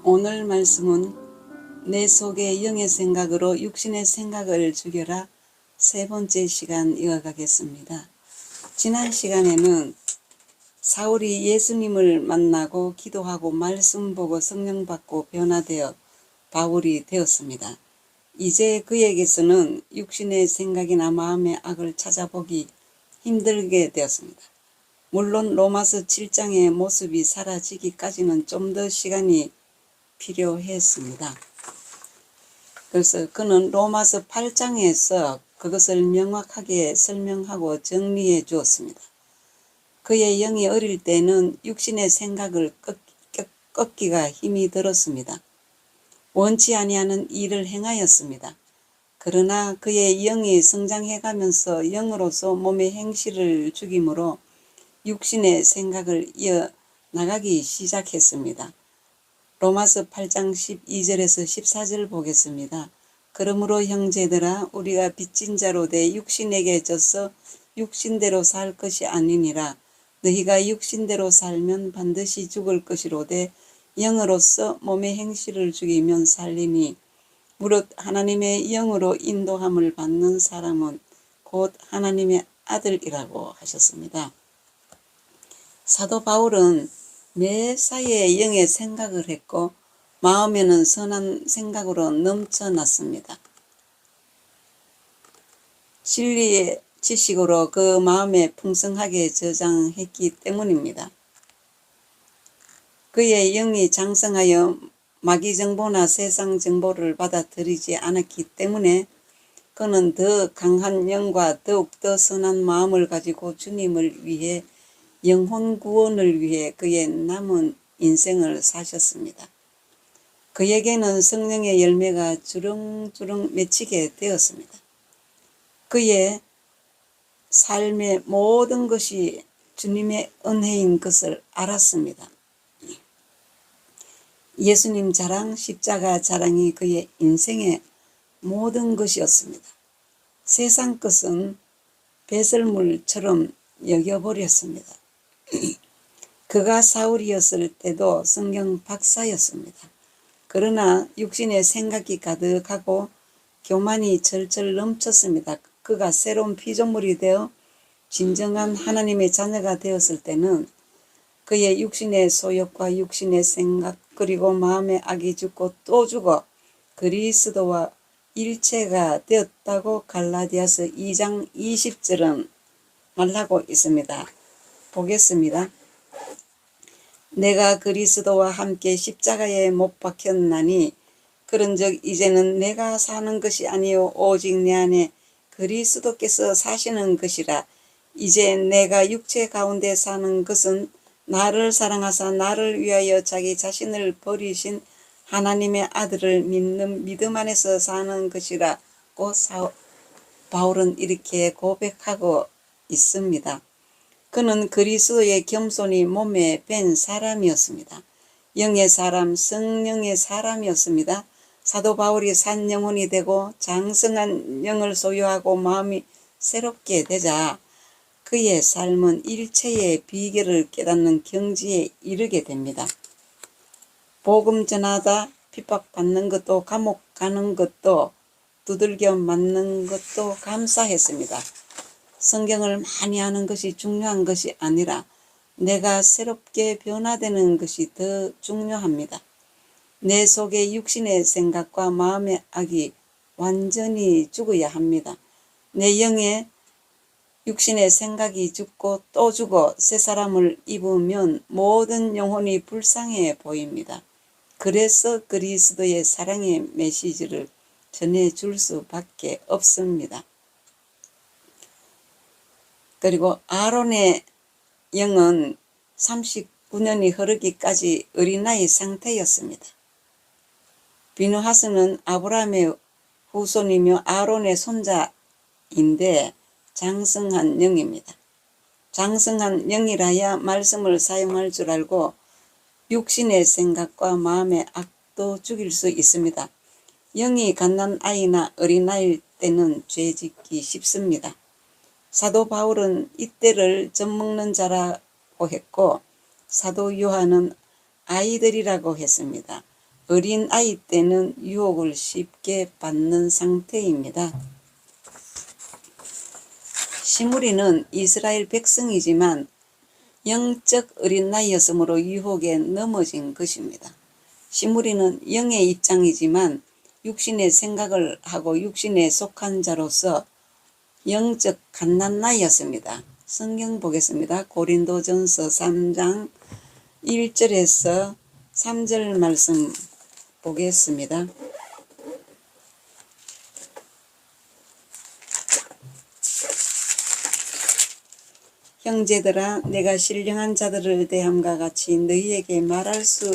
오늘 말씀은 내 속의 영의 생각으로 육신의 생각을 죽여라 세 번째 시간 이어가겠습니다. 지난 시간에는 사울이 예수님을 만나고 기도하고 말씀 보고 성령 받고 변화되어 바울이 되었습니다. 이제 그에게서는 육신의 생각이나 마음의 악을 찾아보기 힘들게 되었습니다. 물론 로마서 7장의 모습이 사라지기까지는 좀 더 시간이 필요했습니다. 그래서 그는 로마서 8장에서 그것을 명확하게 설명하고 정리해 주었습니다. 그의 영이 어릴 때는 육신의 생각을 꺾기가 힘이 들었습니다. 원치 아니하는 일을 행하였습니다. 그러나 그의 영이 성장해가면서 영으로서 몸의 행실을 죽임으로 육신의 생각을 이어나가기 시작했습니다. 로마서 8장 12절에서 14절 보겠습니다. 그러므로 형제들아 우리가 빚진 자로 돼 육신에게 져서 육신대로 살 것이 아니니라. 너희가 육신대로 살면 반드시 죽을 것이로되 영으로서 몸의 행실을 죽이면 살리니 무릇 하나님의 영으로 인도함을 받는 사람은 곧 하나님의 아들이라고 하셨습니다. 사도 바울은 매사에 영의 생각을 했고 마음에는 선한 생각으로 넘쳐났습니다. 진리의 지식으로 그 마음에 풍성하게 저장했기 때문입니다. 그의 영이 장성하여 마귀 정보나 세상 정보를 받아들이지 않았기 때문에 그는 더 강한 영과 더욱더 선한 마음을 가지고 주님을 위해 영혼 구원을 위해 그의 남은 인생을 사셨습니다. 그에게는 성령의 열매가 주렁주렁 맺히게 되었습니다. 그의 삶의 모든 것이 주님의 은혜인 것을 알았습니다. 예수님 자랑, 십자가 자랑이 그의 인생의 모든 것이었습니다. 세상 것은 배설물처럼 여겨버렸습니다. 그가 사울이었을 때도 성경 박사였습니다. 그러나 육신의 생각이 가득하고 교만이 절절 넘쳤습니다. 그가 새로운 피조물이 되어 진정한 하나님의 자녀가 되었을 때는 그의 육신의 소욕과 육신의 생각 그리고 마음의 악이 죽고 또 죽어 그리스도와 일체가 되었다고 갈라디아서 2장 20절은 말하고 있습니다. 보겠습니다. 내가 그리스도와 함께 십자가에 못 박혔나니 그런즉 이제는 내가 사는 것이 아니요 오직 내 안에 그리스도께서 사시는 것이라. 이제 내가 육체 가운데 사는 것은 나를 사랑하사 나를 위하여 자기 자신을 버리신 하나님의 아들을 믿는 믿음 안에서 사는 것이라고 바울은 이렇게 고백하고 있습니다. 그는 그리스도의 겸손이 몸에 밴 사람이었습니다. 영의 사람, 성령의 사람이었습니다. 사도 바울이 산 영혼이 되고 장성한 영을 소유하고 마음이 새롭게 되자 그의 삶은 일체의 비결을 깨닫는 경지에 이르게 됩니다. 복음 전하다 핍박받는 것도 감옥 가는 것도 두들겨 맞는 것도 감사했습니다. 성경을 많이 하는 것이 중요한 것이 아니라 내가 새롭게 변화되는 것이 더 중요합니다. 내 속의 육신의 생각과 마음의 악이 완전히 죽어야 합니다. 내 영의 육신의 생각이 죽고 또 죽어 새 사람을 입으면 모든 영혼이 불쌍해 보입니다. 그래서 그리스도의 사랑의 메시지를 전해줄 수밖에 없습니다. 그리고 아론의 영은 39년이 흐르기까지 어린아이 상태였습니다. 비느하스는 아브라함의 후손이며 아론의 손자인데 장성한 영입니다. 장성한 영이라야 말씀을 사용할 줄 알고 육신의 생각과 마음의 악도 죽일 수 있습니다. 영이 갓난 아이나 어린아이일 때는 죄 짓기 쉽습니다. 사도 바울은 이때를 젖먹는 자라고 했고 사도 요한은 아이들이라고 했습니다. 어린 아이 때는 유혹을 쉽게 받는 상태입니다. 시므리는 이스라엘 백성이지만 영적 어린 나이였으므로 유혹에 넘어진 것입니다. 시므리는 영의 입장이지만 육신의 생각을 하고 육신에 속한 자로서 영적 갓난나이였습니다. 성경 보겠습니다. 고린도전서 3장 1절에서 3절 말씀 보겠습니다. 형제들아, 내가 신령한 자들을 대함과 같이 너희에게 말할 수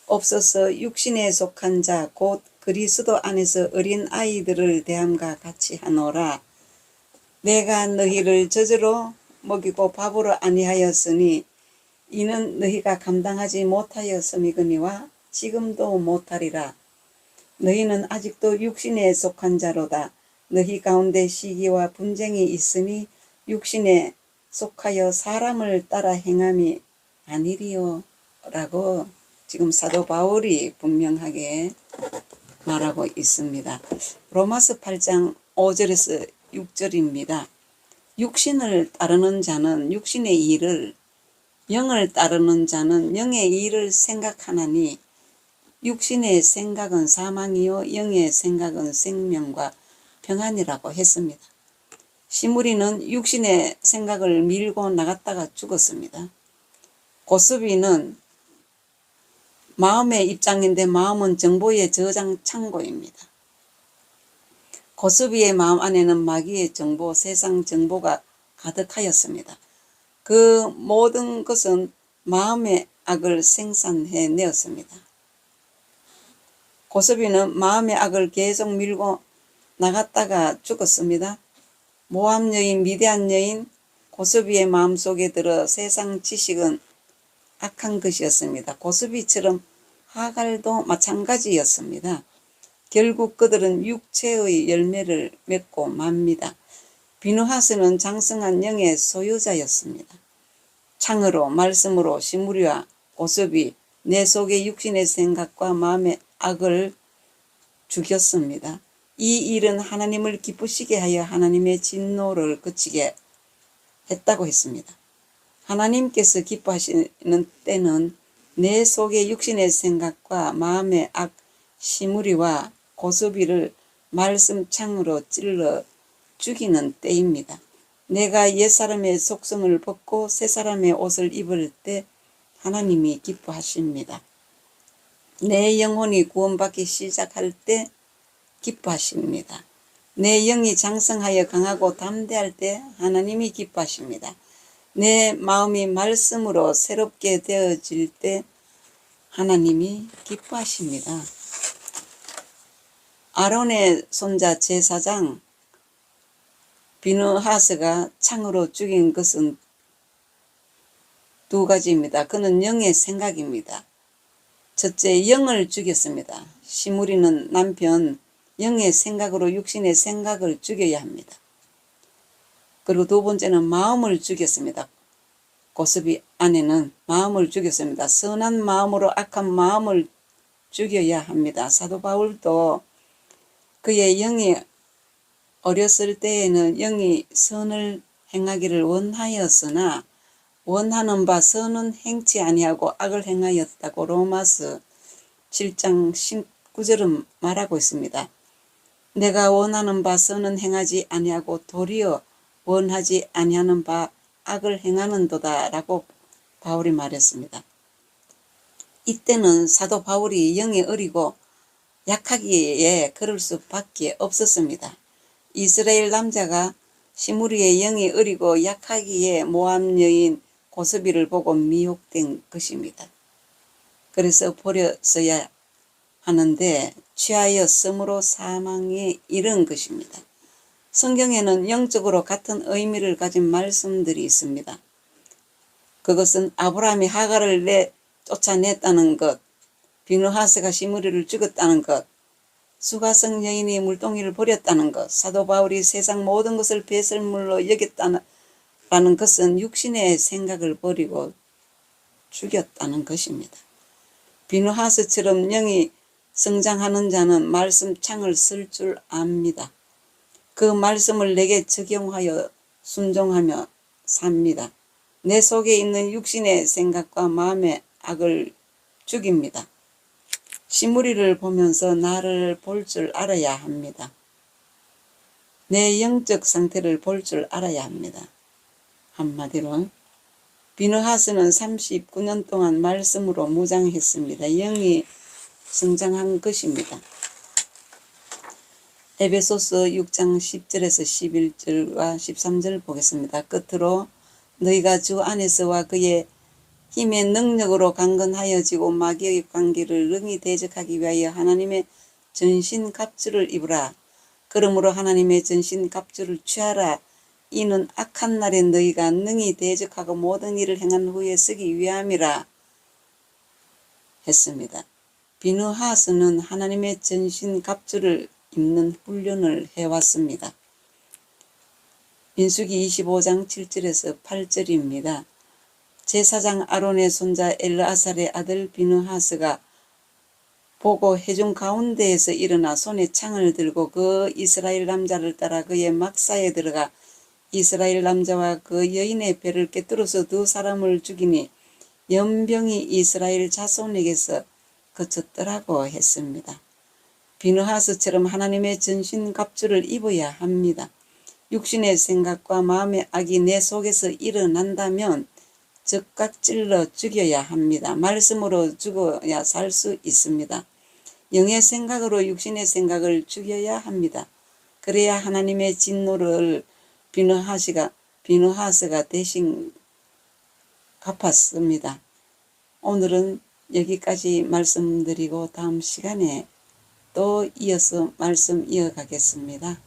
없어서 육신에 속한 자 곧 그리스도 안에서 어린 아이들을 대함과 같이 하노라. 내가 너희를 젖으로 먹이고 밥으로 아니하였으니 이는 너희가 감당하지 못하였음이거니와 지금도 못하리라. 너희는 아직도 육신에 속한 자로다. 너희 가운데 시기와 분쟁이 있으니 육신에 속하여 사람을 따라 행함이 아니리요 라고 지금 사도 바울이 분명하게 말하고 있습니다. 로마서 8장 5절에서 6절입니다. 육신을 따르는 자는 육신의 일을, 영을 따르는 자는 영의 일을 생각하나니 육신의 생각은 사망이요 영의 생각은 생명과 평안이라고 했습니다. 시므리는 육신의 생각을 밀고 나갔다가 죽었습니다. 고스비는 마음의 입장인데 마음은 정보의 저장 창고입니다. 고스비의 마음 안에는 마귀의 정보, 세상 정보가 가득하였습니다. 그 모든 것은 마음의 악을 생산해 내었습니다. 고스비는 마음의 악을 계속 밀고 나갔다가 죽었습니다. 모압 여인, 미디안 여인, 고스비의 마음속에 들어 세상 지식은 악한 것이었습니다. 고스비처럼 하갈도 마찬가지였습니다. 결국 그들은 육체의 열매를 맺고 맙니다. 비느하스는 장성한 영의 소유자였습니다. 창으로 말씀으로 시므리와 고스비 내 속의 육신의 생각과 마음의 악을 죽였습니다. 이 일은 하나님을 기쁘시게 하여 하나님의 진노를 그치게 했다고 했습니다. 하나님께서 기뻐하시는 때는 내 속의 육신의 생각과 마음의 악 시므리와 고스비를 말씀창으로 찔러 죽이는 때입니다. 내가 옛사람의 속성을 벗고 새사람의 옷을 입을 때 하나님이 기뻐하십니다. 내 영혼이 구원받기 시작할 때 기뻐하십니다. 내 영이 장성하여 강하고 담대할 때 하나님이 기뻐하십니다. 내 마음이 말씀으로 새롭게 되어질 때 하나님이 기뻐하십니다. 아론의 손자 제사장 비느하스가 창으로 죽인 것은 두 가지입니다. 그는 영의 생각입니다. 첫째, 영을 죽였습니다. 시므리는 남편 영의 생각으로 육신의 생각을 죽여야 합니다. 그리고 두 번째는 마음을 죽였습니다. 고스비 아내는 마음을 죽였습니다. 선한 마음으로 악한 마음을 죽여야 합니다. 사도 바울도 그의 영이 어렸을 때에는 영이 선을 행하기를 원하였으나 원하는 바 선은 행치 아니하고 악을 행하였다고 로마서 7장 19절은 말하고 있습니다. 내가 원하는 바 선은 행하지 아니하고 도리어 원하지 아니하는 바 악을 행하는도다 라고 바울이 말했습니다. 이때는 사도 바울이 영이 어리고 약하기에 그럴 수밖에 없었습니다. 이스라엘 남자가 시므리의 영이 어리고 약하기에 모압 여인 고스비를 보고 미혹된 것입니다. 그래서 버렸어야 하는데 취하였으므로 사망에 이른 것입니다. 성경에는 영적으로 같은 의미를 가진 말씀들이 있습니다. 그것은 아브라함이 하갈을 쫓아냈다는 것, 비느하스가 시므리를 죽였다는 것, 수가성 여인이 물동이를 버렸다는 것, 사도 바울이 세상 모든 것을 배설물로 여겼다는 것은 육신의 생각을 버리고 죽였다는 것입니다. 비누하스처럼 영이 성장하는 자는 말씀 창을 쓸 줄 압니다. 그 말씀을 내게 적용하여 순종하며 삽니다. 내 속에 있는 육신의 생각과 마음의 악을 죽입니다. 시무리를 보면서 나를 볼 줄 알아야 합니다. 내 영적 상태를 볼 줄 알아야 합니다. 한마디로 비누하스는 39년 동안 말씀으로 무장했습니다. 영이 성장한 것입니다. 에베소서 6장 10절에서 11절과 13절 보겠습니다. 끝으로 너희가 주 안에서와 그의 힘의 능력으로 강건하여지고 마귀의 관계를 능히 대적하기 위하여 하나님의 전신 갑주를 입으라. 그러므로 하나님의 전신 갑주를 취하라. 이는 악한 날에 너희가 능히 대적하고 모든 일을 행한 후에 쓰기 위함이라 했습니다. 비누하스는 하나님의 전신 갑주를 입는 훈련을 해왔습니다. 민수기 25장 7절에서 8절입니다. 제사장 아론의 손자 엘르아살의 아들 비누하스가 보고 회중 가운데에서 일어나 손에 창을 들고 그 이스라엘 남자를 따라 그의 막사에 들어가 이스라엘 남자와 그 여인의 배를 꿰뚫어서 두 사람을 죽이니 연병이 이스라엘 자손에게서 그쳤더라고 했습니다. 비누하스처럼 하나님의 전신 갑주를 입어야 합니다. 육신의 생각과 마음의 악이 내 속에서 일어난다면 즉각 찔러 죽여야 합니다. 말씀으로 죽어야 살 수 있습니다. 영의 생각으로 육신의 생각을 죽여야 합니다. 그래야 하나님의 진노를 비누하스가 대신 갚았습니다. 오늘은 여기까지 말씀드리고 다음 시간에 또 이어서 말씀 이어가겠습니다.